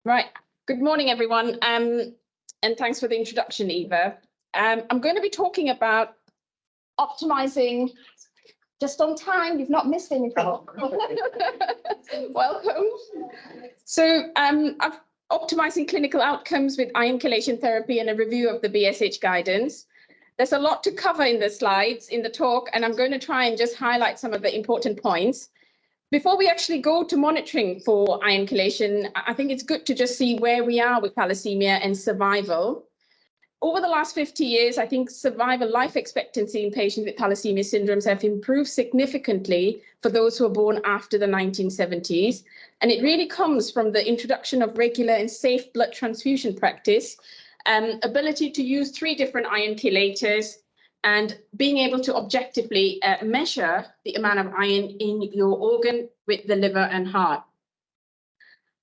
Right. Good morning, everyone. And thanks for the introduction, Eva. I'm going to be talking about optimizing just on time. You've not missed anything. Welcome. So optimizing clinical outcomes with ion chelation therapy and a review of the BSH guidance. There's a lot to cover in the slides, in the talk, and I'm going to try and just highlight some of the important points. Before we actually go to monitoring for ion chelation, I think it's good to just see where we are with thalassemia and survival. Over the last 50 years, I think survival life expectancy in patients with thalassemia syndromes have improved significantly for those who were born after the 1970s. And it really comes from the introduction of regular and safe blood transfusion practice, ability to use 3 different ion chelators, and being able to objectively measure the amount of iron in your organ with the liver and heart.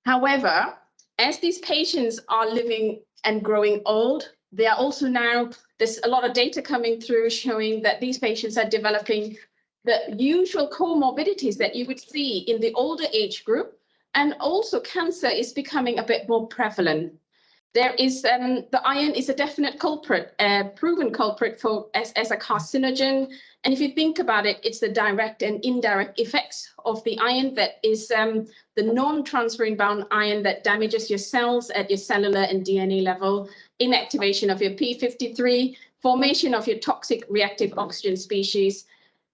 However, as these patients are living and growing old, they are also now, there's a lot of data coming through showing that these patients are developing the usual comorbidities that you would see in the older age group, and also cancer is becoming a bit more prevalent. There is the iron is a definite culprit, proven culprit for as a carcinogen. And if you think about it, it's the direct and indirect effects of the iron that is the non-transferrin bound iron that damages your cells at your cellular and DNA level, inactivation of your p53, formation of your toxic reactive oxygen species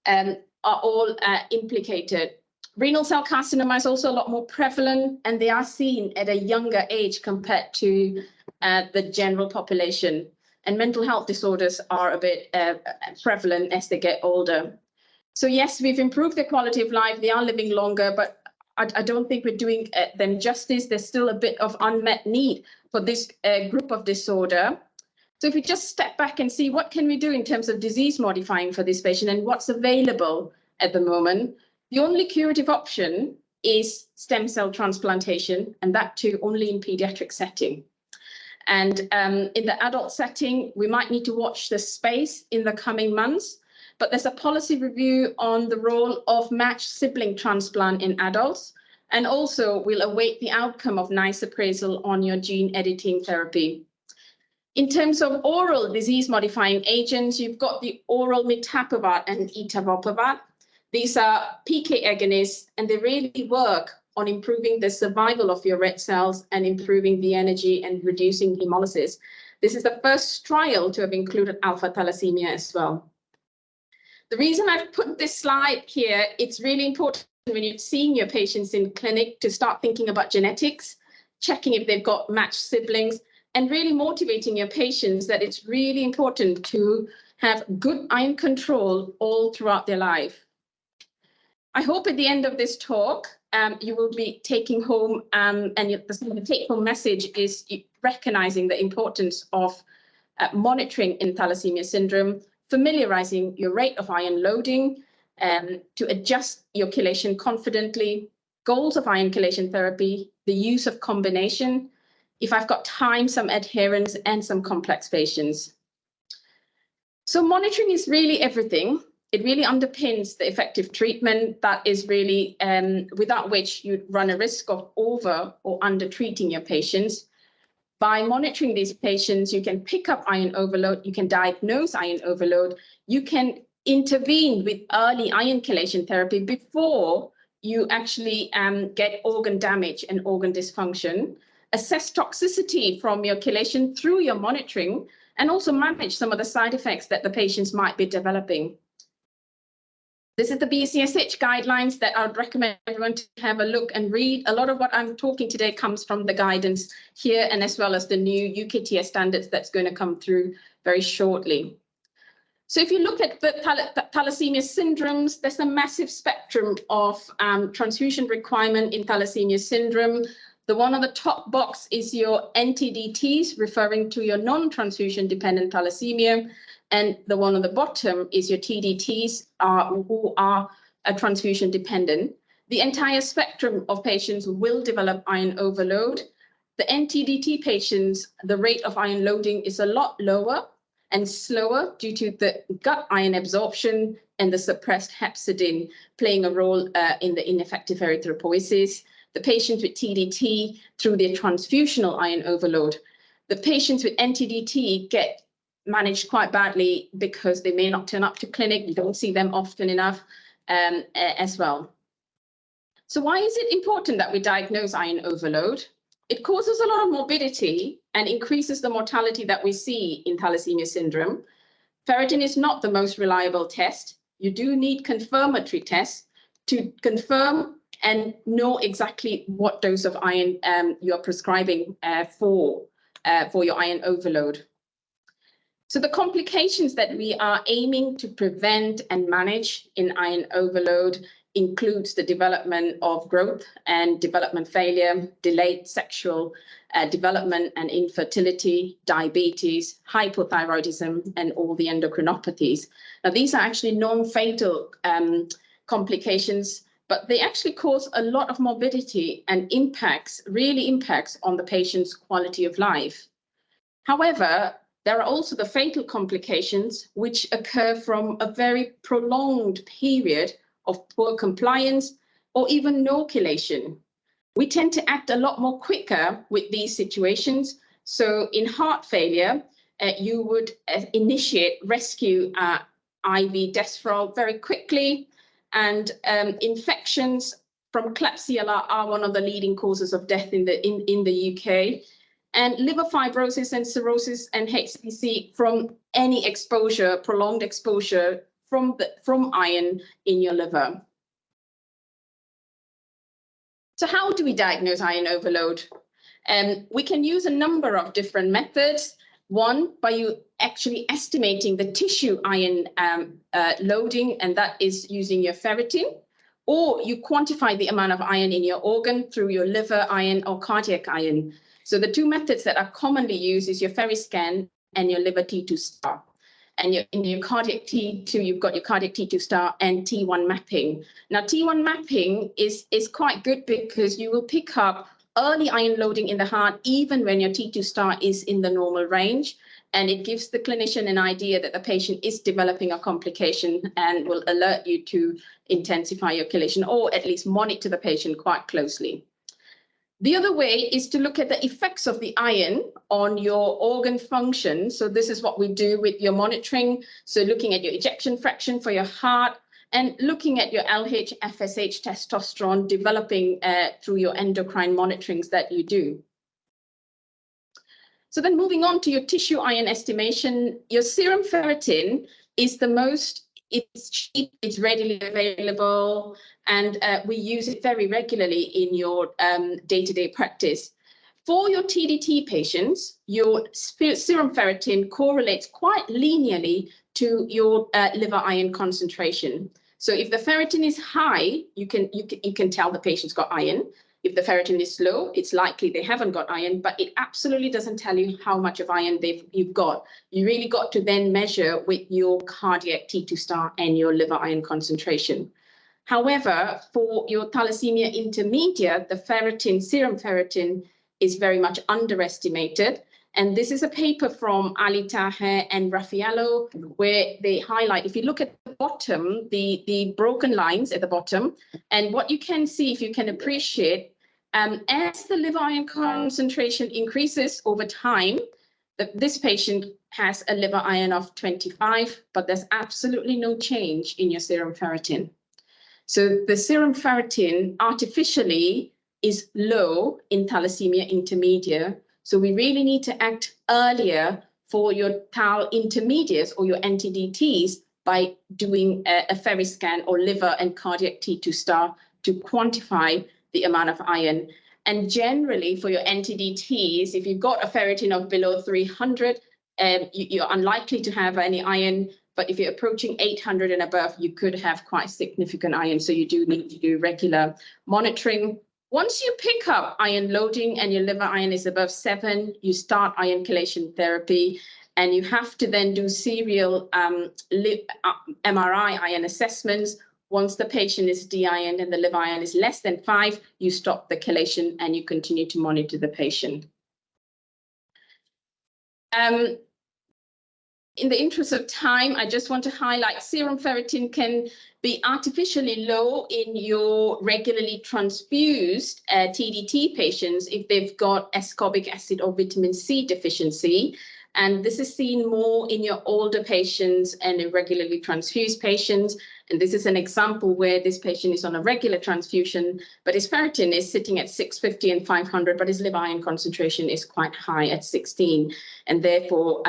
are all implicated. Renal cell carcinoma is also a lot more prevalent, and they are seen at a younger age compared to the general population. And mental health disorders are a bit prevalent as they get older. So yes, we've improved their quality of life. They are living longer, but I don't think we're doing them justice. There's still a bit of unmet need for this group of disorder. So if we just step back and see what can we do in terms of disease modifying for this patient and what's available at the moment, the only curative option is stem cell transplantation, and that too only in pediatric setting. And in the adult setting, we might need to watch the space in the coming months, but there's a policy review on the role of matched sibling transplant in adults, and also we'll await the outcome of NICE appraisal on your gene editing therapy. In terms of oral disease modifying agents, you've got the oral mitapivat and etavopivat. These are PK agonists, and they really work on improving the survival of your red cells and improving the energy and reducing hemolysis. This is the first trial to have included alpha thalassemia as well. The reason I've put this slide here, it's really important when you're seeing your patients in clinic to start thinking about genetics, checking if they've got matched siblings, and really motivating your patients that it's really important to have good iron control all throughout their life. I hope at the end of this talk, you will be taking home, and the take-home message is recognizing the importance of monitoring in thalassemia syndrome, familiarizing your rate of iron loading, to adjust your chelation confidently, goals of ion chelation therapy, the use of combination, if I've got time, some adherence, and some complex patients. So monitoring is really everything. It really underpins the effective treatment that is really, without which you'd run a risk of over or under treating your patients. By monitoring these patients, you can pick up iron overload, you can diagnose iron overload, you can intervene with early ion chelation therapy before you actually get organ damage and organ dysfunction, assess toxicity from your chelation through your monitoring, and also manage some of the side effects that the patients might be developing. This is the BCSH guidelines that I would recommend everyone to have a look and read. A lot of what I'm talking today comes from the guidance here, and as well as the new UKTS standards that's going to come through very shortly. So if you look at the thalassemia syndromes, there's a massive spectrum of transfusion requirement in thalassemia syndrome. The one on the top box is your NTDTs, referring to your non-transfusion dependent thalassemia. And the one on the bottom is your TDTs, who are transfusion dependent. The entire spectrum of patients will develop iron overload. The NTDT patients, the rate of iron loading is a lot lower and slower due to the gut iron absorption and the suppressed hepcidin playing a role in the ineffective erythropoiesis. the patients with TDT through their transfusional iron overload. The patients with NTDT get managed quite badly because they may not turn up to clinic. You don't see them often enough as well. So why is it important that we diagnose iron overload? It causes a lot of morbidity and increases the mortality that we see in thalassemia syndrome. Ferritin is not the most reliable test. You do need confirmatory tests to confirm and know exactly what dose of iron you're prescribing for your iron overload. So the complications that we are aiming to prevent and manage in iron overload includes the development of growth and development failure, delayed sexual development and infertility, diabetes, hypothyroidism, and all the endocrinopathies. Now, these are actually non-fatal complications, but they actually cause a lot of morbidity and really impacts on the patient's quality of life. However, there are also the fatal complications which occur from a very prolonged period of poor compliance or even no chelation. We tend to act a lot more quicker with these situations. So in heart failure, you would initiate rescue IV desferal very quickly, and infections from Klebsiella are one of the leading causes of death in the UK. And liver fibrosis and cirrhosis and HCC from any exposure, prolonged exposure from iron in your liver. So how do we diagnose iron overload? We can use a number of different methods. One, by you actually estimating the tissue iron loading, and that is using your ferritin, or you quantify the amount of iron in your organ through your liver iron or cardiac iron. So the two methods that are commonly used is your FerriScan and your liver T2 star. And in your cardiac T2, you've got your cardiac T2 star and T1 mapping. Now, T1 mapping is quite good because you will pick up early iron loading in the heart, even when your T2 star is in the normal range. And it gives the clinician an idea that the patient is developing a complication and will alert you to intensify your chelation or at least monitor the patient quite closely. The other way is to look at the effects of the iron on your organ function. So this is what we do with your monitoring. So looking at your ejection fraction for your heart and looking at your LH, FSH, testosterone developing through your endocrine monitorings that you do. So then moving on to your tissue iron estimation, your serum ferritin is the most, it's cheap, it's readily available, and we use it very regularly in your day-to-day practice. For your TDT patients, your serum ferritin correlates quite linearly to your liver iron concentration. So if the ferritin is high, you can tell the patient's got iron. If the ferritin is low, it's likely they haven't got iron, but it absolutely doesn't tell you how much of iron you've got. You really got to then measure with your cardiac T2 star and your liver iron concentration. However, for your thalassemia intermediate, the ferritin, serum ferritin, is very much underestimated. And this is a paper from Ali Taher and Raffaello, where they highlight, if you look at the bottom, the broken lines at the bottom, and what you can see, if you can appreciate, as the liver iron concentration increases over time, this patient has a liver iron of 25, but there's absolutely no change in your serum ferritin. So the serum ferritin artificially is low in thalassemia intermediate. So we really need to act earlier for your TAL intermediates or your NTDTs by doing a FerriScan or liver and cardiac T2 star to quantify the amount of iron. And generally for your NTDTs, if you've got a ferritin of below 300, you're unlikely to have any iron. But if you're approaching 800 and above, you could have quite significant iron. So you do need to do regular monitoring. Once you pick up iron loading and your liver iron is above 7, you start iron chelation therapy, and you have to then do serial MRI iron assessments. Once the patient is de-ironed and the liver iron is less than 5, you stop the chelation and you continue to monitor the patient. in the interest of time, I just want to highlight serum ferritin can be artificially low in your regularly transfused TDT patients if they've got ascorbic acid or vitamin C deficiency. And this is seen more in your older patients and irregularly transfused patients. And this is an example where this patient is on a regular transfusion, but his ferritin is sitting at 650 and 500, but his liver iron concentration is quite high at 16. And therefore,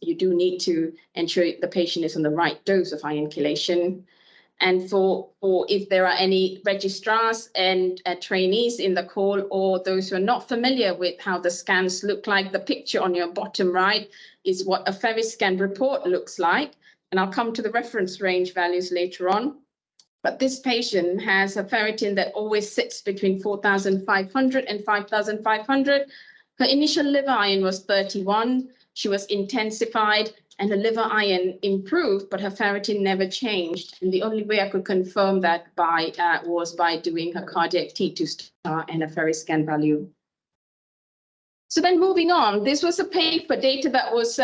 you do need to ensure the patient is on the right dose of iron chelation. And for if there are any registrars and trainees in the call, or those who are not familiar with how the scans look like, the picture on your bottom right is what a FerriScan report looks like. And I'll come to the reference range values later on. But this patient has a ferritin that always sits between 4,500 and 5,500. Her initial liver iron was 31. She was intensified and her liver iron improved, but her ferritin never changed. And the only way I could confirm that was by doing her cardiac T2 star and a FerriScan value. So then moving on, this was a paper data that was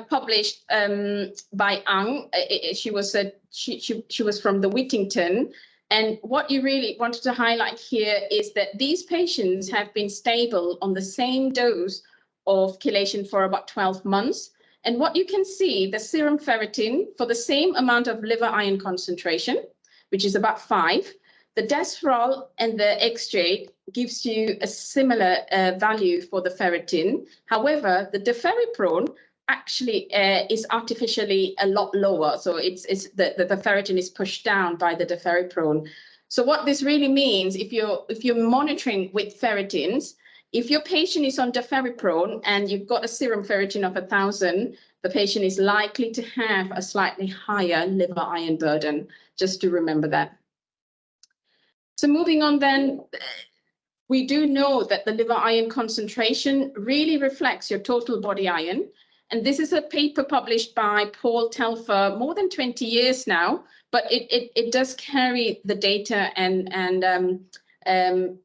published by Ang. She was from the Whittington. And what you really wanted to highlight here is that these patients have been stable on the same dose of chelation for about 12 months. And what you can see, the serum ferritin for the same amount of liver iron concentration, which is about 5, the desferrol and the XJ gives you a similar value for the ferritin. However, the deferriprone actually is artificially a lot lower. So the ferritin is pushed down by the deferriprone. So what this really means, if you're monitoring with ferritins, if your patient is on deferriprone and you've got a serum ferritin of 1,000, the patient is likely to have a slightly higher liver iron burden, just to remember that. So moving on then, we do know that the liver iron concentration really reflects your total body iron. And this is a paper published by Paul Telfer more than 20 years now, but it does carry the data and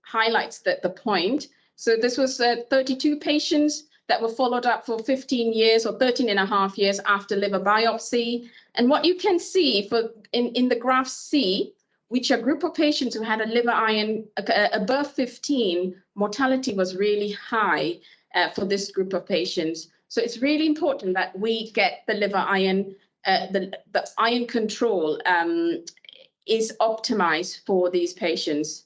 highlights the point. So this was 32 patients that were followed up for 15 years or 13 and a half years after liver biopsy. And what you can see in the graph C, which are a group of patients who had a liver iron above 15, mortality was really high for this group of patients. So it's really important that we get the liver iron, the iron control is optimized for these patients.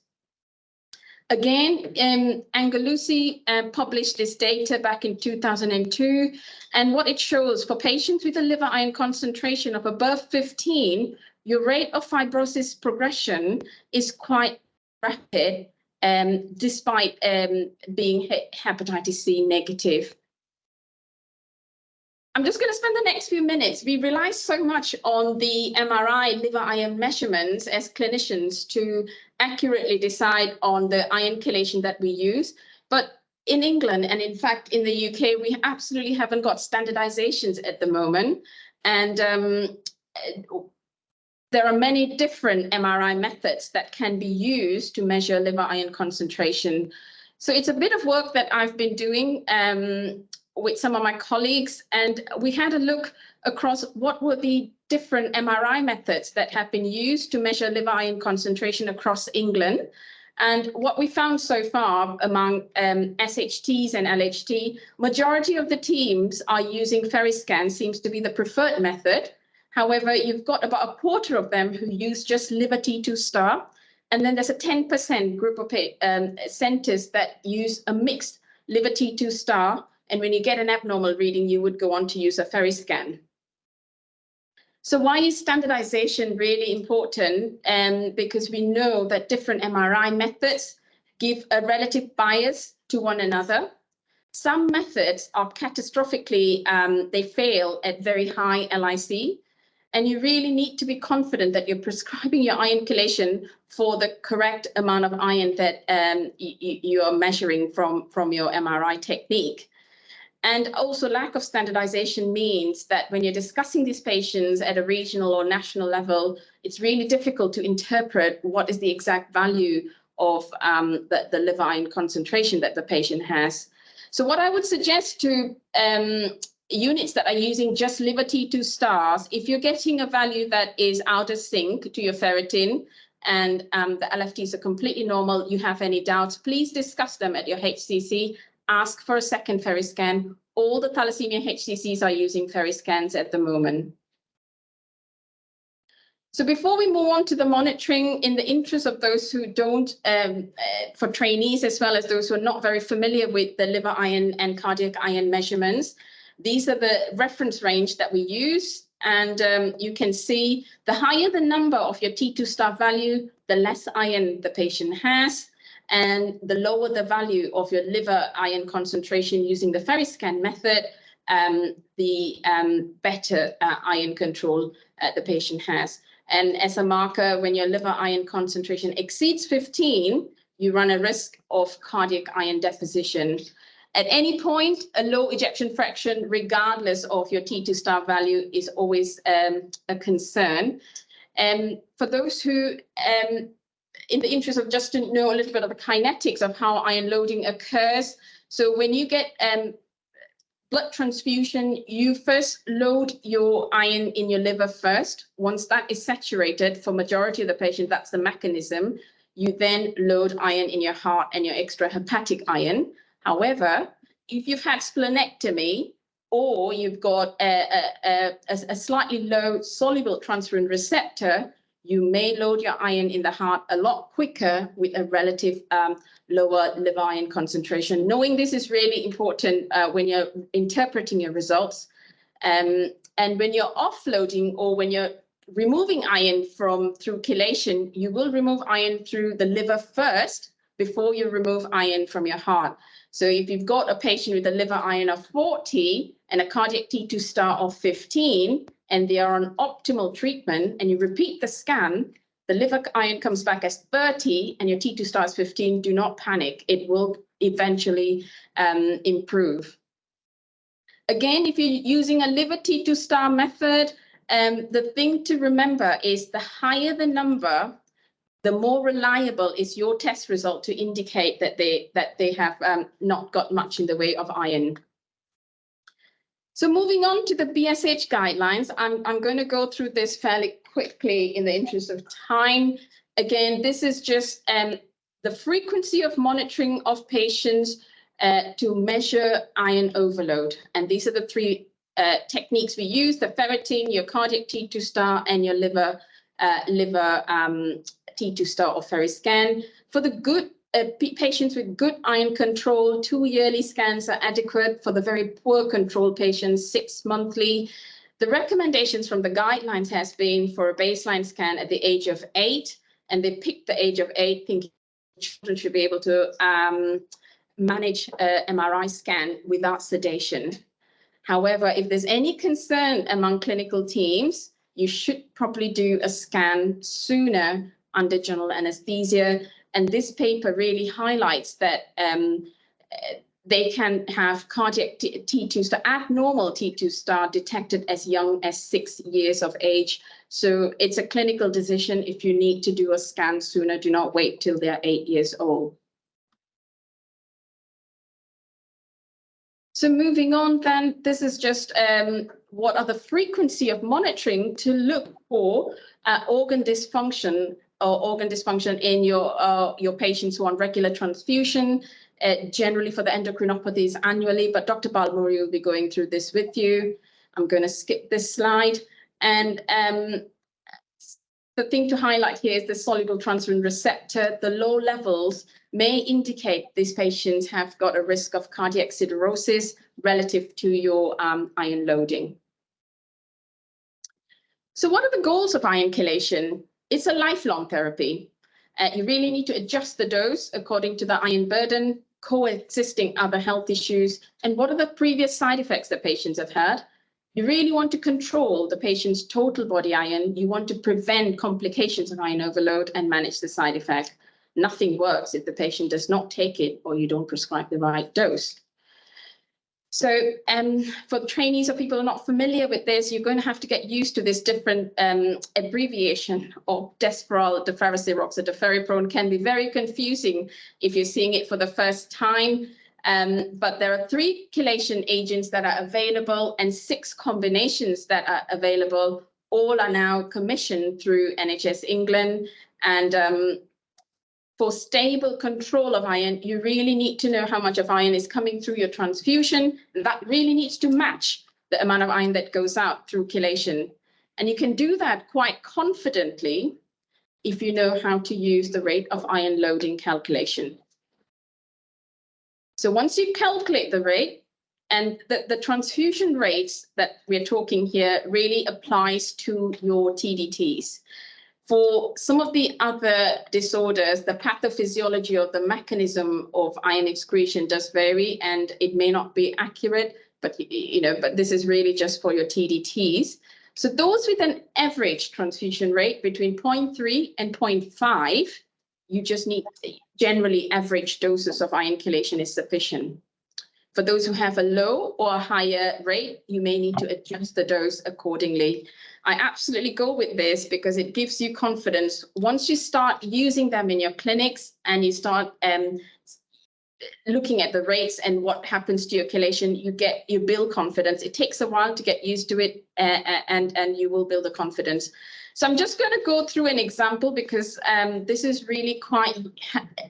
Again, Angelucci published this data back in 2002, and what it shows for patients with a liver iron concentration of above 15, your rate of fibrosis progression is quite rapid, despite being hepatitis C negative. I'm just going to spend the next few minutes. We rely so much on the MRI liver iron measurements as clinicians to accurately decide on the iron chelation that we use. But in England, and in fact in the UK, we absolutely haven't got standardizations at the moment. And there are many different MRI methods that can be used to measure liver iron concentration. So it's a bit of work that I've been doing with some of my colleagues, and we had a look across what were the different MRI methods that have been used to measure liver iron concentration across England. And what we found so far among SHTs and LHT, majority of the teams are using FerriScan, seems to be the preferred method. However, you've got about a quarter of them who use just liver T2 star. And then there's a 10% group of centers that use a mixed liver T2 star. And when you get an abnormal reading, you would go on to use a FerriScan. So why is standardization really important? Because we know that different MRI methods give a relative bias to one another. Some methods are catastrophically, they fail at very high LIC. And you really need to be confident that you're prescribing your iron chelation for the correct amount of iron that you are measuring from your MRI technique. And also lack of standardization means that when you're discussing these patients at a regional or national level, it's really difficult to interpret what is the exact value of the liver iron concentration that the patient has. So what I would suggest to units that are using just liver T2 stars, if you're getting a value that is out of sync to your ferritin and the LFTs are completely normal, you have any doubts, please discuss them at your HCC. Ask for a second FerriScan. All the thalassemia HCCs are using FerriScans at the moment. So before we move on to the monitoring, in the interest of those who don't, for trainees as well as those who are not very familiar with the liver iron and cardiac iron measurements, these are the reference range that we use. And you can see the higher the number of your T2 star value, the less iron the patient has. And the lower the value of your liver iron concentration using the FerriScan method, the better iron control the patient has. And as a marker, when your liver iron concentration exceeds 15, you run a risk of cardiac iron deposition. At any point, a low ejection fraction, regardless of your T2 star value, is always a concern. And for those who, in the interest of just to know a little bit of the kinetics of how iron loading occurs. So when you get blood transfusion, you first load your iron in your liver first. Once that is saturated, for majority of the patient, that's the mechanism. You then load iron in your heart and your extrahepatic iron. However, if you've had splenectomy or you've got a slightly low soluble transferrin receptor, you may load your iron in the heart a lot quicker with a relative lower liver iron concentration. Knowing this is really important when you're interpreting your results. And when you're offloading or when you're removing iron through chelation, you will remove iron through the liver first before you remove iron from your heart. So if you've got a patient with a liver iron of 40 and a cardiac T2 star of 15, and they are on optimal treatment, and you repeat the scan, the liver iron comes back as 30 and your T2 star is 15, do not panic. It will eventually improve. Again, if you're using a liver T2 star method, the thing to remember is the higher the number, the more reliable is your test result to indicate that they have not got much in the way of iron. So moving on to the BSH guidelines, I'm going to go through this fairly quickly in the interest of time. Again, this is just the frequency of monitoring of patients to measure iron overload. And these are the three techniques we use: the ferritin, your cardiac T2 star, and your liver T2 star or FerriScan. For the good patients with good iron control, 2 yearly scans are adequate. For the very poor control patients, 6 monthly. The recommendations from the guidelines has been for a baseline scan at the age of 8, and they picked the age of 8 thinking children should be able to manage an MRI scan without sedation. However, if there's any concern among clinical teams, you should probably do a scan sooner under general anesthesia. And this paper really highlights that they can have cardiac T2 star, abnormal T2 star detected as young as 6 years of age. So it's a clinical decision. If you need to do a scan sooner, do not wait till they're 8 years old. So moving on then, this is just what are the frequency of monitoring to look for organ dysfunction in your patients who are on regular transfusion, generally for the endocrinopathies annually, but Dr. Balmuri will be going through this with you. I'm going to skip this slide. And the thing to highlight here is the soluble transferrin receptor. The low levels may indicate these patients have got a risk of cardiac siderosis relative to your iron loading. So what are the goals of iron chelation? It's a lifelong therapy. You really need to adjust the dose according to the iron burden, coexisting other health issues, and what are the previous side effects that patients have had. You really want to control the patient's total body iron. You want to prevent complications of iron overload and manage the side effect. Nothing works if the patient does not take it or you don't prescribe the right dose. So for trainees or people who are not familiar with this, you're going to have to get used to this different abbreviation of desferal, deferricerox, or deferiprone can be very confusing if you're seeing it for the first time. But there are 3 chelation agents that are available and 6 combinations that are available. All are now commissioned through NHS England. And for stable control of iron, you really need to know how much of iron is coming through your transfusion. That really needs to match the amount of iron that goes out through chelation. And you can do that quite confidently if you know how to use the rate of iron loading calculation. So once you calculate the rate, and the transfusion rates that we're talking here really applies to your TDTs. For some of the other disorders, the pathophysiology or the mechanism of iron excretion does vary, and it may not be accurate, but but this is really just for your TDTs. So those with an average transfusion rate between 0.3 and 0.5, you just need generally average doses of iron chelation is sufficient. For those who have a low or a higher rate, you may need to adjust the dose accordingly. I absolutely go with this because it gives you confidence. Once you start using them in your clinics and you start looking at the rates and what happens to your chelation, you build confidence. It takes a while to get used to it, and you will build a confidence. So I'm just going to go through an example because this is really quite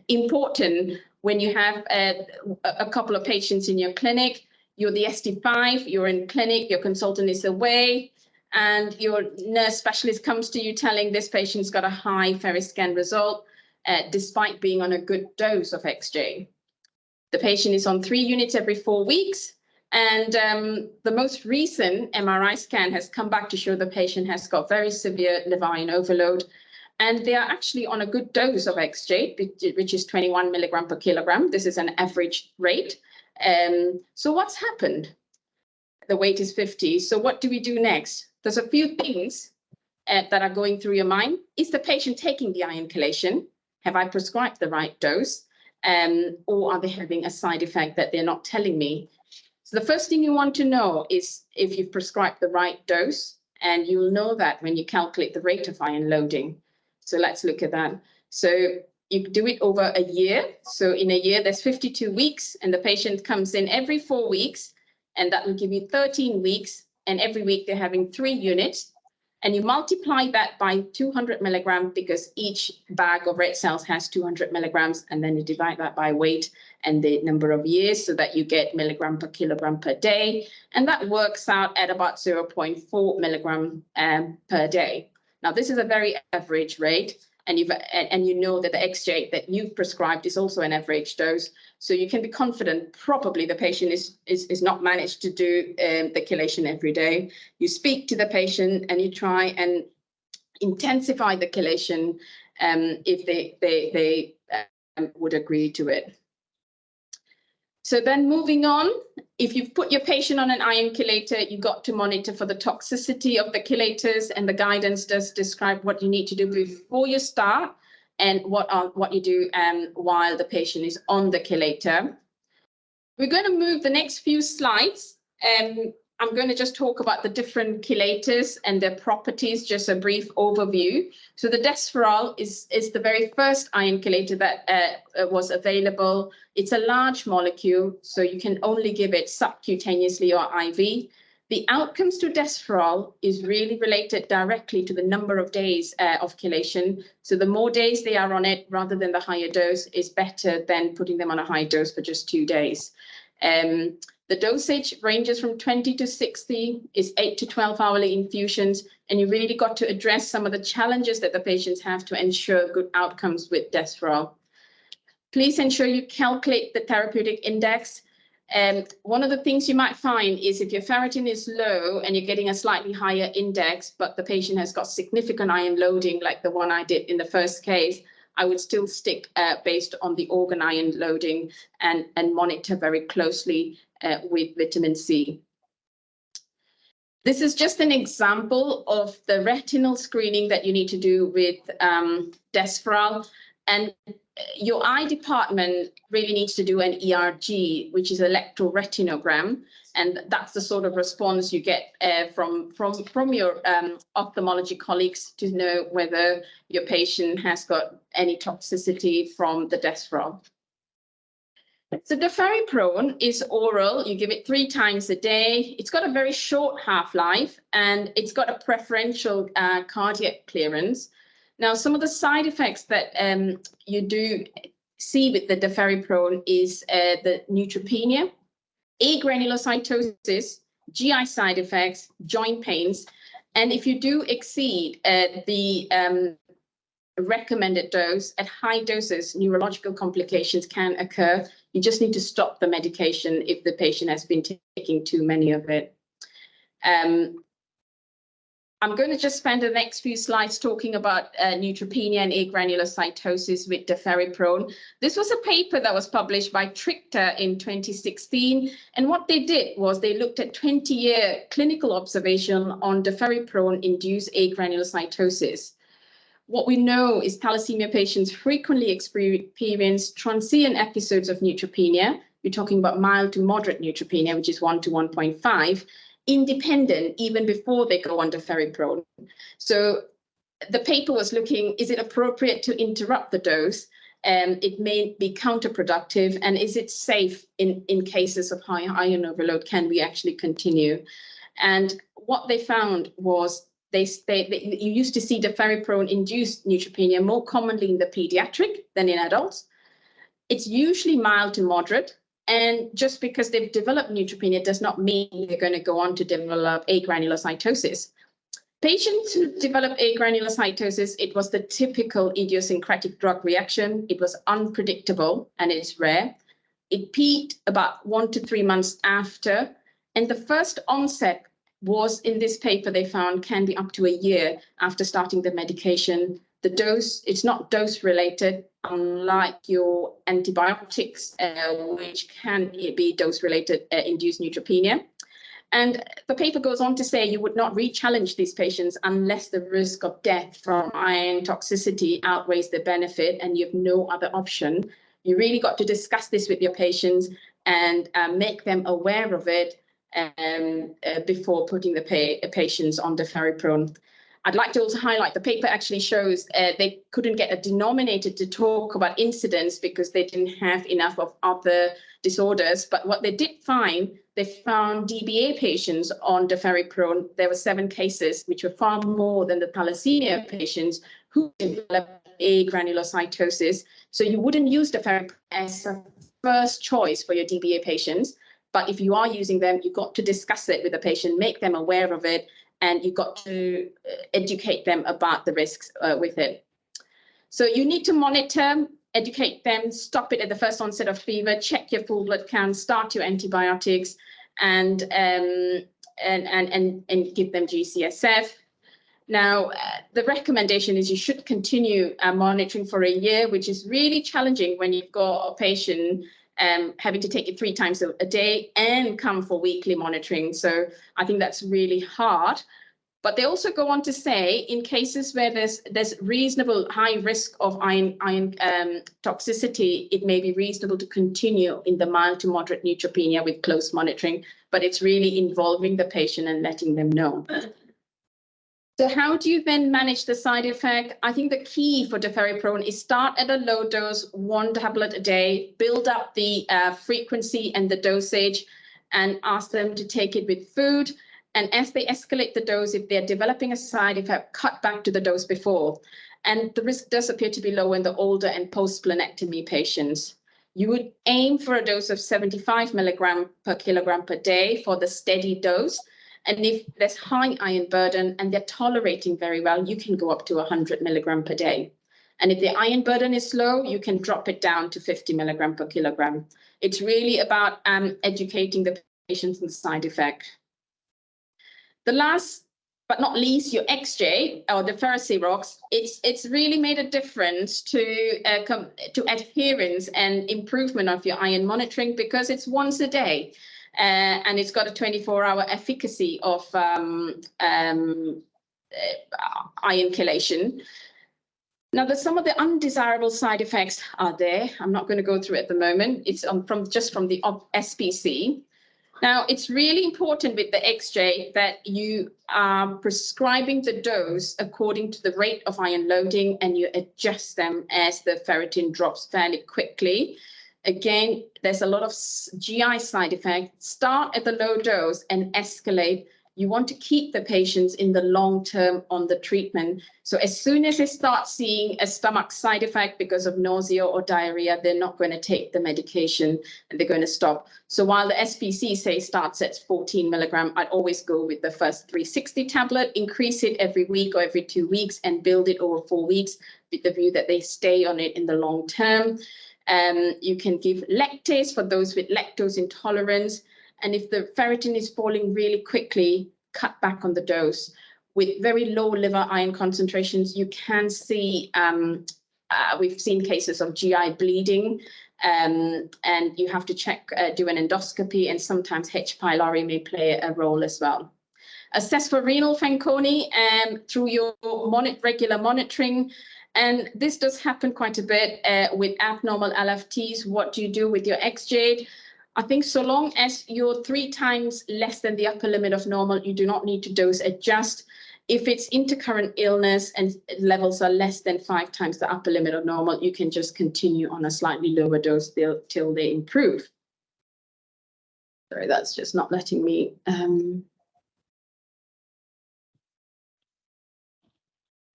important when you have a couple of patients in your clinic. You're the ST5, you're in clinic, your consultant is away, and your nurse specialist comes to you telling this patient's got a high ferrous scan result, despite being on a good dose of XJ. The patient is on 3 units every 4 weeks, and the most recent MRI scan has come back to show the patient has got very severe liver iron overload, and they are actually on a good dose of XJ, which is 21 milligram per kilogram. This is an average rate. So what's happened? The weight is 50. So what do we do next? There's a few things that are going through your mind. Is the patient taking the iron chelation? Have I prescribed the right dose? Or are they having a side effect that they're not telling me? So the first thing you want to know is if you've prescribed the right dose, and you'll know that when you calculate the rate of iron loading. So let's look at that. So you do it over a year. So in a year, there's 52 weeks, and the patient comes in every 4 weeks, and that will give you 13 weeks. And every week they're having 3 units. And you multiply that by 200 milligrams because each bag of red cells has 200 milligrams, and then you divide that by weight and the number of years so that you get milligram per kilogram per day. And that works out at about 0.4 milligram per day. Now, this is a very average rate, and you know that the XJ that you've prescribed is also an average dose. So you can be confident probably the patient is not managed to do the chelation every day. You speak to the patient and you try and intensify the chelation if they would agree to it. So then moving on, if you've put your patient on an iron chelator, you've got to monitor for the toxicity of the chelators, and the guidance does describe what you need to do before you start and what you do while the patient is on the chelator. We're going to move the next few slides. I'm going to just talk about the different chelators and their properties, just a brief overview. So the Desferal is the very first iron chelator that was available. It's a large molecule, so you can only give it subcutaneously or IV. The outcomes to Desferal is really related directly to the number of days of chelation. So the more days they are on it, rather than the higher dose, is better than putting them on a high dose for just 2 days. The dosage ranges from 20 to 60, is 8 to 12 hourly infusions, and you really got to address some of the challenges that the patients have to ensure good outcomes with Desferal. Please ensure you calculate the therapeutic index. One of the things you might find is if your ferritin is low and you're getting a slightly higher index, but the patient has got significant iron loading, like the one I did in the first case, I would still stick based on the organ iron loading and monitor very closely with vitamin C. This is just an example of the retinal screening that you need to do with Desferal. And your eye department really needs to do an ERG, which is electroretinogram. And that's the sort of response you get from your ophthalmology colleagues to know whether your patient has got any toxicity from the Desferal. So deferiprone is oral. You give it 3 times a day. It's got a very short half-life, and it's got a preferential cardiac clearance. Now, some of the side effects that you do see with the deferiprone is the neutropenia, agranulocytosis, GI side effects, joint pains. And if you do exceed the recommended dose at high doses, neurological complications can occur. You just need to stop the medication if the patient has been taking too many of it. I'm going to just spend the next few slides talking about neutropenia and agranulocytosis with deferiprone. This was a paper that was published by Trichter in 2016. And what they did was they looked at 20-year clinical observation on deferiprone-induced agranulocytosis. What we know is thalassaemia patients frequently experience transient episodes of neutropenia. We're talking about mild to moderate neutropenia, which is 1 to 1.5. Independent even before they go on deferiprone. So the paper was looking, is it appropriate to interrupt the dose? It may be counterproductive, and is it safe in cases of high iron overload? Can we actually continue? And what they found was you used to see deferiprone-induced neutropenia more commonly in the pediatric than in adults. It's usually mild to moderate. And just because they've developed neutropenia does not mean they're going to go on to develop agranulocytosis. Patients who develop agranulocytosis, it was the typical idiosyncratic drug reaction. It was unpredictable and it's rare. It peaked about 1 to 3 months after. And the first onset was, in this paper they found, can be up to a year after starting the medication. The dose, it's not dose related, unlike your antibiotics, which can be dose-related induced neutropenia. And the paper goes on to say you would not re-challenge these patients unless the risk of death from iron toxicity outweighs the benefit and you have no other option. You really got to discuss this with your patients and make them aware of it before putting the patients on deferiprone. I'd like to also highlight the paper actually shows they couldn't get a denominator to talk about incidence because they didn't have enough of other disorders. But what they did find, they found DBA patients on deferiprone. There were 7 cases, which were far more than the thalassaemia patients who developed agranulocytosis. So you wouldn't use deferiprone as a first choice for your DBA patients. But if you are using them, you've got to discuss it with the patient, make them aware of it, and you've got to educate them about the risks with it. So you need to monitor, educate them, stop it at the first onset of fever, check your full blood count, start your antibiotics, and give them GCSF. Now, the recommendation is you should continue monitoring for a year, which is really challenging when you've got a patient having to take it 3 times a day and come for weekly monitoring. So I think that's really hard. But they also go on to say in cases where there's reasonable high risk of iron toxicity, it may be reasonable to continue in the mild to moderate neutropenia with close monitoring, but it's really involving the patient and letting them know. So how do you then manage the side effect? I think the key for deferiprone is start at a low dose, 1 tablet a day, build up the frequency and the dosage, and ask them to take it with food. And as they escalate the dose, if they're developing a side effect, cut back to the dose before. And the risk does appear to be low in the older and post-splenectomy patients. You would aim for a dose of 75 milligram per kilogram per day for the steady dose. And if there's high iron burden and they're tolerating very well, you can go up to 100 milligram per day. And if the iron burden is low, you can drop it down to 50 milligram per kilogram. It's really about educating the patients on the side effect. The last but not least, your XJ or the Thalassaemia, it's really made a difference to adherence and improvement of your iron monitoring because it's once a day. And it's got a 24-hour efficacy of iron chelation. Now, some of the undesirable side effects are there. I'm not going to go through it at the moment. It's just from the SPC. Now, it's really important with the XJ that you are prescribing the dose according to the rate of iron loading and you adjust them as the ferritin drops fairly quickly. Again, there's a lot of GI side effects. Start at the low dose and escalate. You want to keep the patients in the long term on the treatment. So as soon as they start seeing a stomach side effect because of nausea or diarrhea, they're not going to take the medication and they're going to stop. So while the SPC say starts at 14 milligram, I'd always go with the first 360 tablet, increase it every week or every 2 weeks and build it over 4 weeks with the view that they stay on it in the long term. You can give lactase for those with lactose intolerance. And if the ferritin is falling really quickly, cut back on the dose. With very low liver iron concentrations, you can see, we've seen cases of GI bleeding, and you have to check, do an endoscopy, and sometimes H. pylori may play a role as well. Assess for renal Fanconi through your regular monitoring. And this does happen quite a bit with abnormal LFTs. What do you do with your XJ? I think so long as you're 3 times less than the upper limit of normal, you do not need to dose adjust. If it's intercurrent illness and levels are less than 5 times the upper limit of normal, you can just continue on a slightly lower dose till they improve. Sorry, that's just not letting me.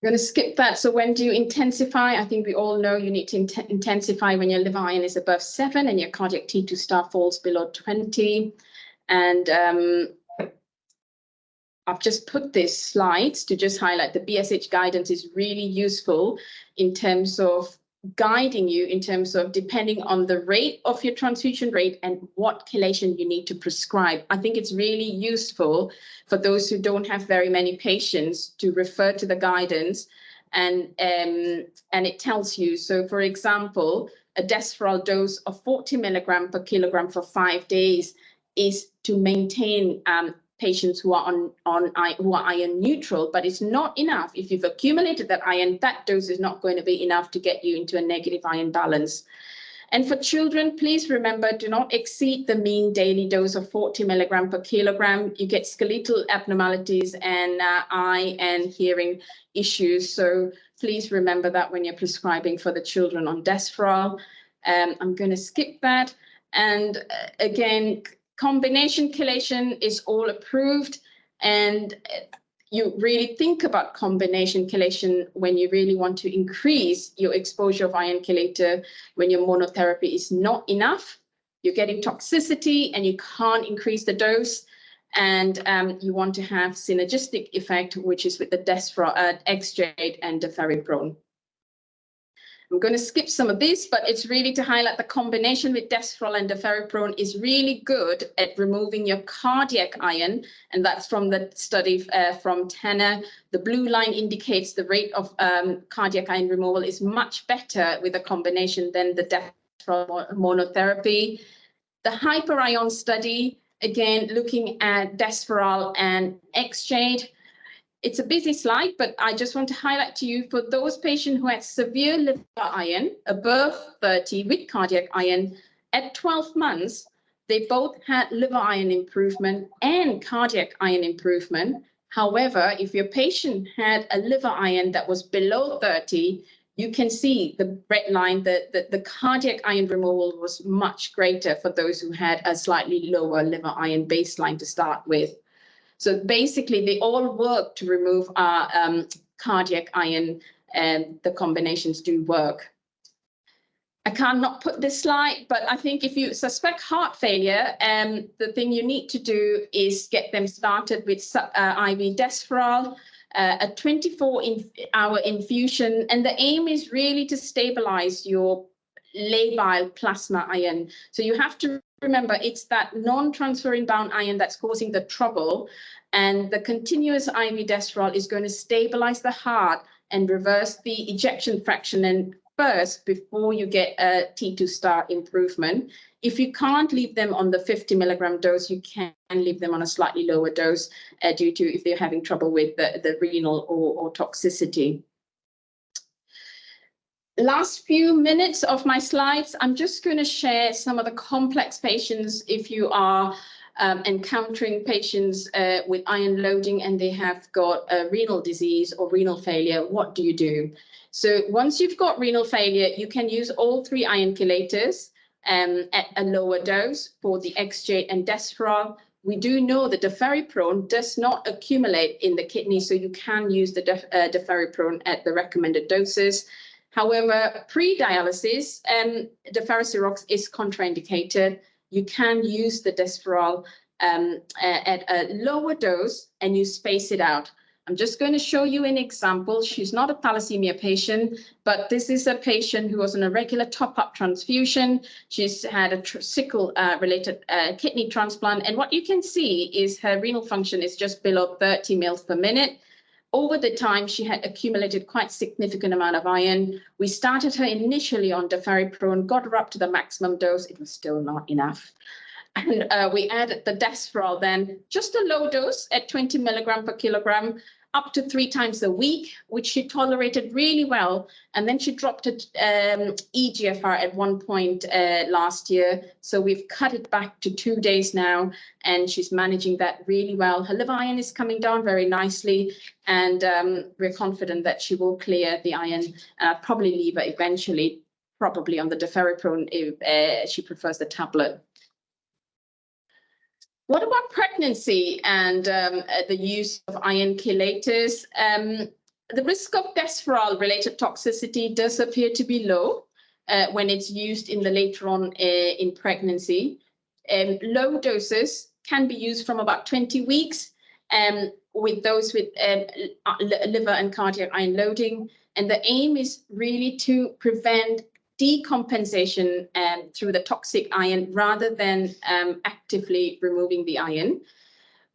I'm going to skip that. So when do you intensify? I think we all know you need to intensify when your liver iron is above 7 and your cardiac T2 star falls below 20. And I've just put these slides to just highlight the BSH guidance is really useful in terms of guiding you in terms of depending on the rate of your transfusion rate and what chelation you need to prescribe. I think it's really useful for those who don't have very many patients to refer to the guidance, and it tells you. So for example, a desferal dose of 40 milligram per kilogram for 5 days is to maintain patients who are who are iron neutral, but it's not enough. If you've accumulated that iron, that dose is not going to be enough to get you into a negative iron balance. And for children, please remember, do not exceed the mean daily dose of 40 milligram per kilogram. You get skeletal abnormalities and eye and hearing issues. So please remember that when you're prescribing for the children on desferal. I'm going to skip that. And again, combination chelation is all approved, and you really think about combination chelation when you really want to increase your exposure of iron chelator when your monotherapy is not enough. You're getting toxicity and you can't increase the dose, and you want to have synergistic effect, which is with the desferal, XJ and deferiprone. I'm going to skip some of this, but it's really to highlight the combination with desferal and deferiprone is really good at removing your cardiac iron, and that's from the study from Tanner. The blue line indicates the rate of cardiac iron removal is much better with a combination than the desferal monotherapy. The hyperion study, again, looking at desferal and XJ. It's a busy slide, but I just want to highlight to you for those patients who had severe liver iron above 30 with cardiac iron at 12 months, they both had liver iron improvement and cardiac iron improvement. However, if your patient had a liver iron that was below 30, you can see the red line that the cardiac iron removal was much greater for those who had a slightly lower liver iron baseline to start with. So basically, they all work to remove our cardiac iron, and the combinations do work. I cannot put this slide, but I think if you suspect heart failure, the thing you need to do is get them started with IV desferal, a 24-hour infusion, and the aim is really to stabilize your labile plasma iron. So you have to remember, it's that non-transferrin bound iron that's causing the trouble, and the continuous IV desferal is going to stabilize the heart and reverse the ejection fraction and first before you get a T2 star improvement. If you can't leave them on the 50 milligram dose, you can leave them on a slightly lower dose due to if they're having trouble with the renal or toxicity. Last few minutes of my slides, I'm just going to share some of the complex patients. If you are encountering patients with iron loading and they have got a renal disease or renal failure, what do you do? So once you've got renal failure, you can use all 3 iron chelators. at a lower dose for the XJ and Desferal. We do know that deferiprone does not accumulate in the kidney, so you can use the deferiprone at the recommended doses. However, pre-dialysis, deferasirox is contraindicated. You can use the Desferal at a lower dose and you space it out. I'm just going to show you an example. She's not a thalassemia patient, but this is a patient who was on a regular top-up transfusion. She's had a sickle related kidney transplant. And what you can see is her renal function is just below 30 mils per minute. Over the time, she had accumulated quite significant amount of iron. We started her initially on deferiprone, got her up to the maximum dose. It was still not enough. And we added the Desferal then, just a low dose at 20 milligram per kilogram, up to 3 times a week, which she tolerated really well. And then she dropped it EGFR at one point last year. So we've cut it back to 2 days now, and she's managing that really well. Her liver iron is coming down very nicely, and we're confident that she will clear the iron. And I'll probably leave her eventually, probably on the deferiprone if she prefers the tablet. What about pregnancy and the use of iron chelators? The risk of Desferal-related toxicity does appear to be low when it's used in the later on in pregnancy. Low doses can be used from about 20 weeks with those with liver and cardiac iron loading. And the aim is really to prevent decompensation through the toxic iron rather than actively removing the iron.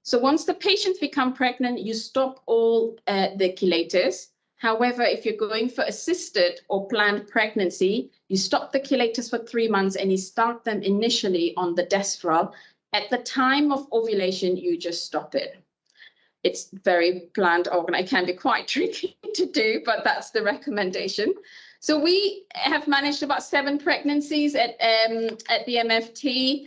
So once the patients become pregnant, you stop all the chelators. However, if you're going for assisted or planned pregnancy, you stop the chelators for 3 months and you start them initially on the Desferal. At the time of ovulation, you just stop it. It's very planned, organized. It can be quite tricky to do, but that's the recommendation. So we have managed about 7 pregnancies at the MFT.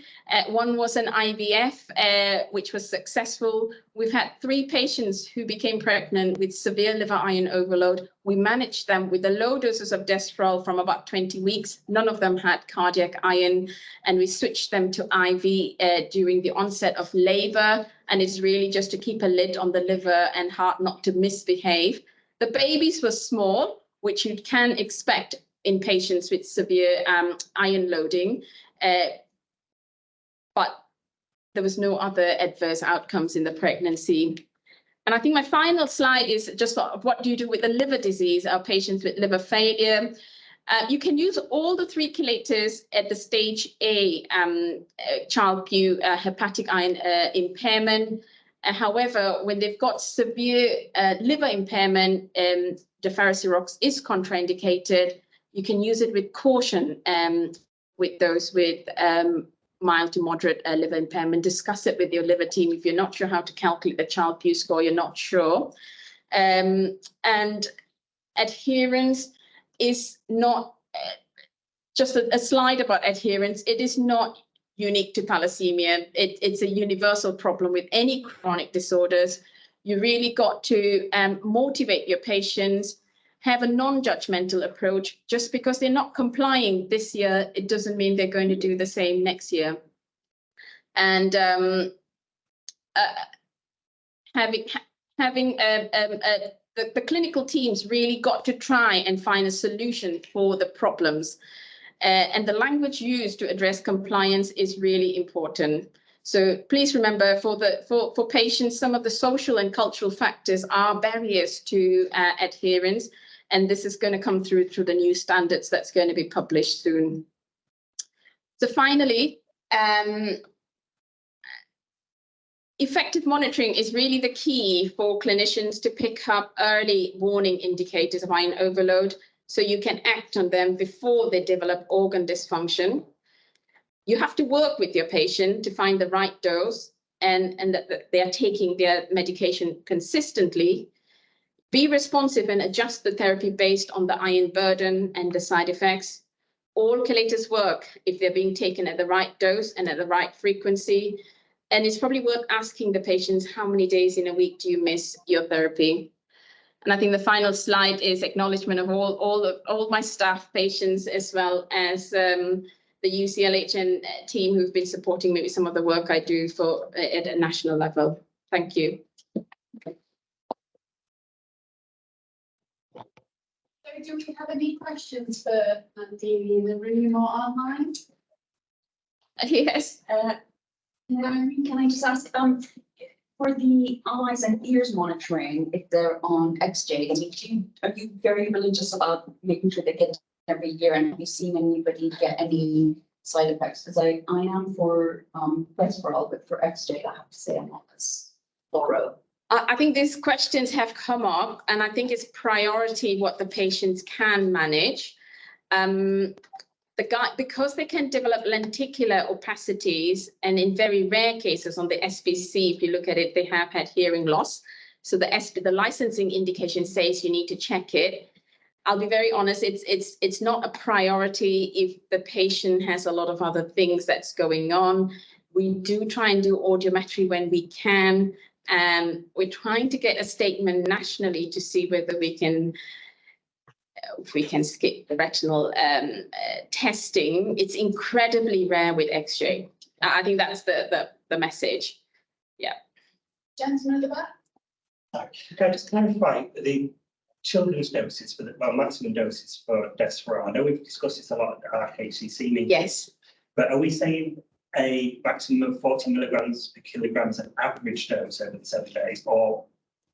One was an IVF, which was successful. We've had 3 patients who became pregnant with severe liver iron overload. We managed them with the low doses of Desferal from about 20 weeks. None of them had cardiac iron, and we switched them to IV during the onset of labor. And it's really just to keep a lid on the liver and heart not to misbehave. The babies were small, which you can expect in patients with severe iron loading, but there was no other adverse outcomes in the pregnancy. And I think my final slide is just what do you do with the liver disease, our patients with liver failure. You can use all the 3 chelators at the stage A, Child-Pugh hepatic iron impairment. However, when they've got severe liver impairment, deferasirox is contraindicated. You can use it with caution with those with mild to moderate liver impairment. Discuss it with your liver team if you're not sure how to calculate the Child-Pugh score, you're not sure. And adherence is not just a slide about adherence. It is not unique to thalassemia. It's a universal problem with any chronic disorders. You really got to motivate your patients, have a non-judgmental approach. Just because they're not complying this year, it doesn't mean they're going to do the same next year. And the clinical teams really got to try and find a solution for the problems. And the language used to address compliance is really important. So please remember, for patients, some of the social and cultural factors are barriers to adherence, and this is going to come through the new standards that's going to be published soon. So finally, effective monitoring is really the key for clinicians to pick up early warning indicators of iron overload, so you can act on them before they develop organ dysfunction. You have to work with your patient to find the right dose and that they are taking their medication consistently. Be responsive and adjust the therapy based on the iron burden and the side effects. All chelators work if they're being taken at the right dose and at the right frequency. And it's probably worth asking the patients, how many days in a week do you miss your therapy? And I think the final slide is acknowledgement of all my staff, patients, as well as the UCLH team who've been supporting me with some of the work I do for at a national level. Thank you. So do we have any questions for Nandini in the room or online? Yes. Can I just ask, for the eyes and ears monitoring, if they're on XJ, I mean, are you very religious about making sure they get every year? And have you seen anybody get any side effects? Because I am for Resveral, but for XJ, I have to say I'm not as thorough. I think these questions have come up, and I think it's priority what the patients can manage. Because they can develop lenticular opacities, and in very rare cases on the SBC, if you look at it, they have had hearing loss. So the licensing indication says you need to check it. I'll be very honest, it's not a priority if the patient has a lot of other things that's going on. We do try and do audiometry when we can. We're trying to get a statement nationally to see whether we can skip the retinal testing. It's incredibly rare with XJ. I think that's the message. Yeah. Gentleman at the back. Can I just clarify the children's doses for the maximum doses for Desferal? I know we've discussed this a lot at our HCC meeting. Yes. But are we saying a maximum of 40 milligrams per kilogram as an average dose over the 7 days, or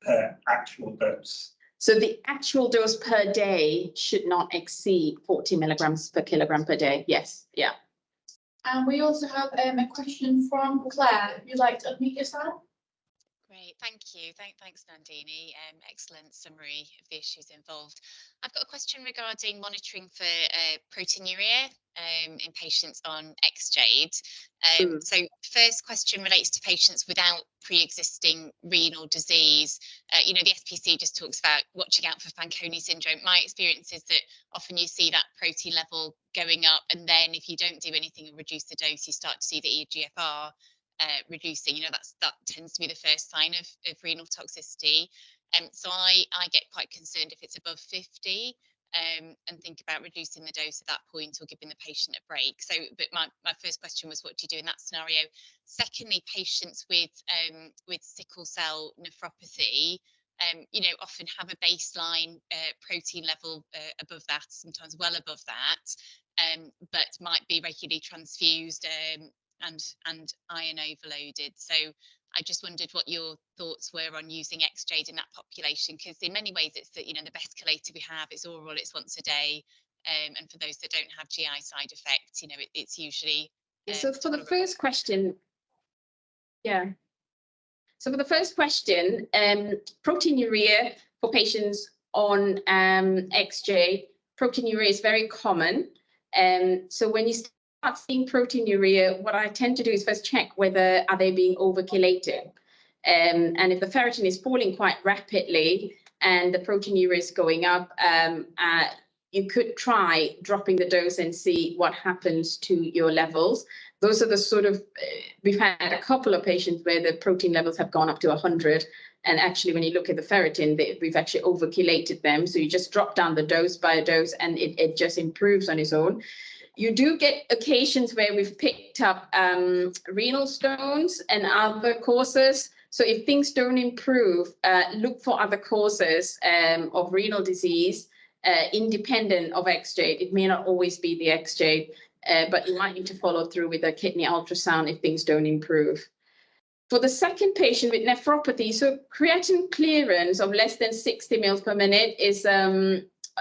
per actual dose? So the actual dose per day should not exceed 40 milligrams per kilogram per day. Yes. Yeah. And we also have a question from Claire. If you'd like to unmute yourself. Great, thank you. Thanks, Nandini. Excellent summary of the issues involved. I've got a question regarding monitoring for proteinuria in patients on Xjade. So first question relates to patients without pre-existing renal disease. You know, the SPC just talks about watching out for Fanconi syndrome. My experience is that often you see that protein level going up, and then if you don't do anything and reduce the dose, you start to see the eGFR reducing. You know, that tends to be the first sign of renal toxicity. So I get quite concerned if it's above 50 and think about reducing the dose at that point or giving the patient a break. So, but my first question was, what do you do in that scenario? Secondly, patients with sickle cell nephropathy, you know, often have a baseline protein level above that, sometimes well above that, but might be regularly transfused and iron overloaded. So I just wondered what your thoughts were on using Xjade in that population, because in many ways it's the, you know, the best chelator we have. It's oral, it's once a day, and for those that don't have GI side effects, you know, it's usually so for the first question, so for the first question, proteinuria for patients on Xjade, proteinuria is very common. So when you start seeing proteinuria, what I tend to do is first check whether are they being overchelated. And if the ferritin is falling quite rapidly and the proteinuria is going up, you could try dropping the dose and see what happens to your levels. Those are the sort of, we've had a couple of patients where the protein levels have gone up to 100. And actually, when you look at the ferritin, we've actually overchelated them. So you just drop down the dose by a dose and it just improves on its own. You do get occasions where we've picked up renal stones and other causes. So if things don't improve, look for other causes of renal disease independent of Xjade. It may not always be the Xjade, but you might need to follow through with a kidney ultrasound if things don't improve. For the second patient with nephropathy, so creatinine clearance of less than 60 mL per minute is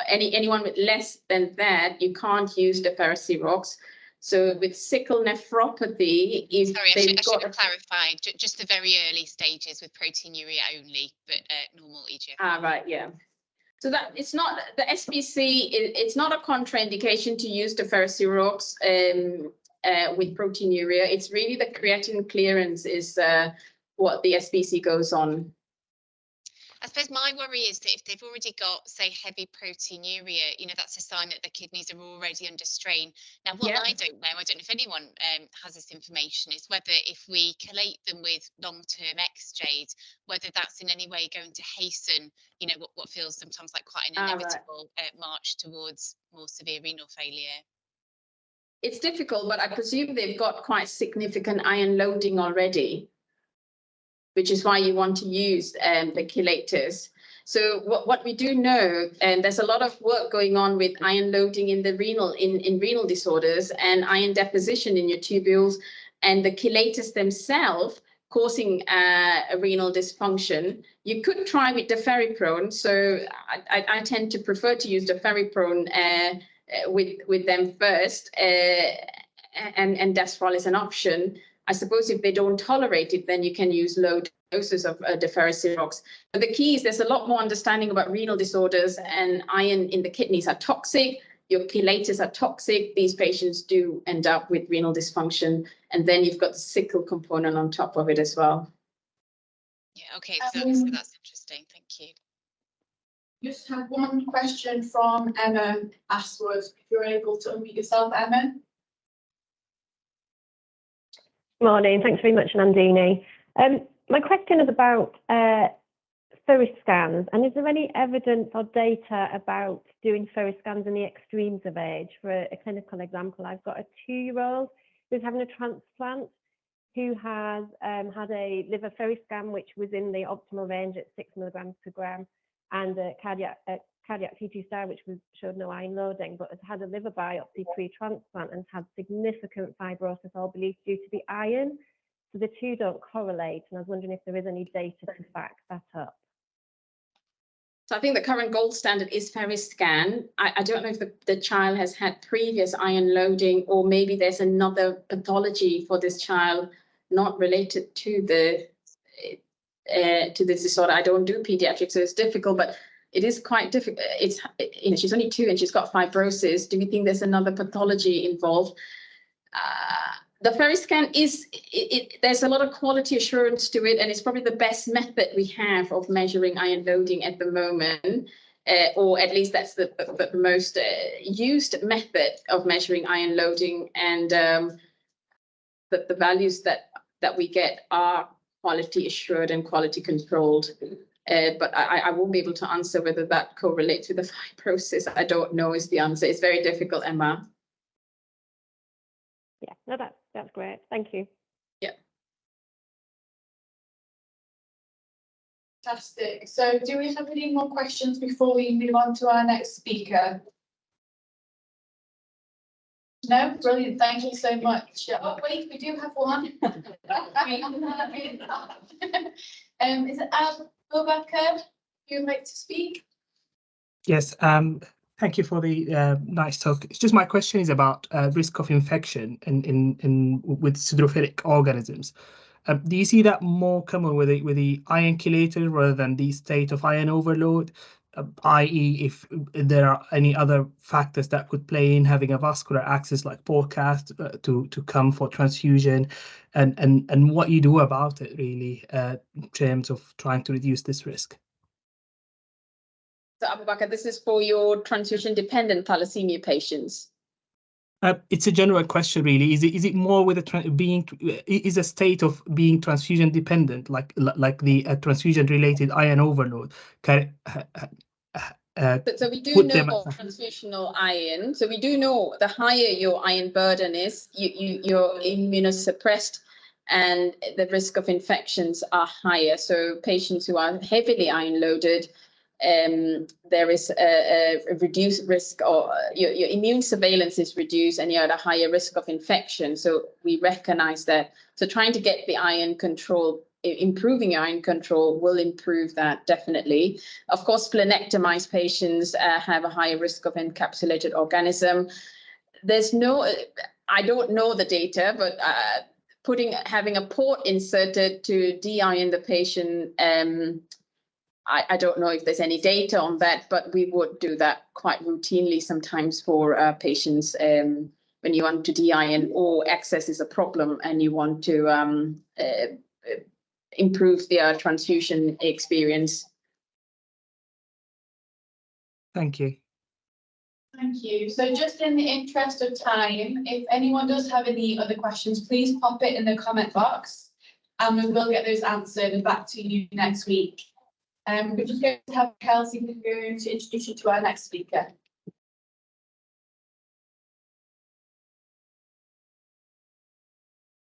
anyone with less than that, you can't use the Thalassaemia. So with sickle nephropathy, if sorry, I should have clarified, just the very early stages with proteinuria only, but normal eGFR. Ah, right, yeah. So that it's not the SBC. It's not a contraindication to use the Thalassaemia with proteinuria. It's really the creatinine clearance is what the SBC goes on. I suppose my worry is that if they've already got, say, heavy proteinuria, you know, that's a sign that the kidneys are already under strain. Now, what I don't know if anyone has this information, is whether if we chelate them with long-term Xjade, whether that's in any way going to hasten, you know, what feels sometimes like quite an inevitable march towards more severe renal failure. It's difficult, but I presume they've got quite significant iron loading already, which is why you want to use the chelators. So what we do know, and there's a lot of work going on with iron loading in the renal disorders and iron deposition in your tubules, and the chelators themselves causing a renal dysfunction. You could try with deferiprone. So I tend to prefer to use deferiprone with them first, and Desferal is an option. I suppose if they don't tolerate it, then you can use low doses of deferricirox. But the key is there's a lot more understanding about renal disorders, and iron in the kidneys are toxic. Your chelators are toxic. These patients do end up with renal dysfunction, and then you've got the Sickle component on top of it as well. Yeah, okay, so that's interesting. Thank you. Just have one question from Emma afterwards. If you're able to unmute yourself, Emma. Morning. Thanks very much, Nandini. My question is about ferrous scans, and is there any evidence or data about doing ferrous scans in the extremes of age? For a clinical example, I've got a 2-year-old who's having a transplant, who has had a liver ferrous scan which was in the optimal range at 6 milligrams per gram, and a cardiac T2 star which showed no iron loading, but has had a liver biopsy pre-transplant and had significant fibrosis, all believed due to the iron. So the two don't correlate, and I was wondering if there is any data to back that up. So I think the current gold standard is ferrous scan. I don't know if the child has had previous iron loading, or maybe there's another pathology for this child not related to this disorder. I don't do pediatrics, so it's difficult, but it is quite difficult. It's, you know, she's only 2 and she's got fibrosis. Do we think there's another pathology involved? The ferrous scan is, there's a lot of quality assurance to it, and it's probably the best method we have of measuring iron loading at the moment, or at least that's the most used method of measuring iron loading, and the values that we get are quality assured and quality controlled. But I won't be able to answer whether that correlates with the fibrosis. I don't know is the answer. It's very difficult, Emma. Yeah, no, that's great. Thank you. Yeah. Fantastic. So do we have any more questions before we move on to our next speaker? No? Brilliant. Thank you so much. Oh, wait, we do have one. Is it Haemoglobinopathy? You'd like to speak? Yes. Thank you for the nice talk. It's just my question is about risk of infection with siderophilic organisms. Do you see that more common with the iron chelator rather than the state of iron overload? I.e., if there are any other factors that could play in having a vascular access like podcast to come for transfusion, and what you do about it really in terms of trying to reduce this risk. So Abubakar, this is for your transfusion-dependent thalassemia patients. It's a general question, really. Is it more with is a state of being transfusion dependent, like the transfusion-related iron overload? So we do know transfusional iron. So we do know the higher your iron burden is, you're immunosuppressed, and the risk of infections are higher. So patients who are heavily iron loaded, there is a reduced risk, or your immune surveillance is reduced, and you're at a higher risk of infection. So we recognize that. So trying to get the iron control, improving your iron control will improve that, definitely. Of course, splenectomized patients have a higher risk of encapsulated organism. There's no, I don't know the data, but having a port inserted to de-iron the patient, I don't know if there's any data on that, but we would do that quite routinely sometimes for patients when you want to de-iron or access is a problem and you want to improve their transfusion experience. Thank you. Thank you. So just in the interest of time, if anyone does have any other questions, please pop it in the comment box and we will get those answered and back to you next week. We're just going to have Kelsey to introduce you to our next speaker.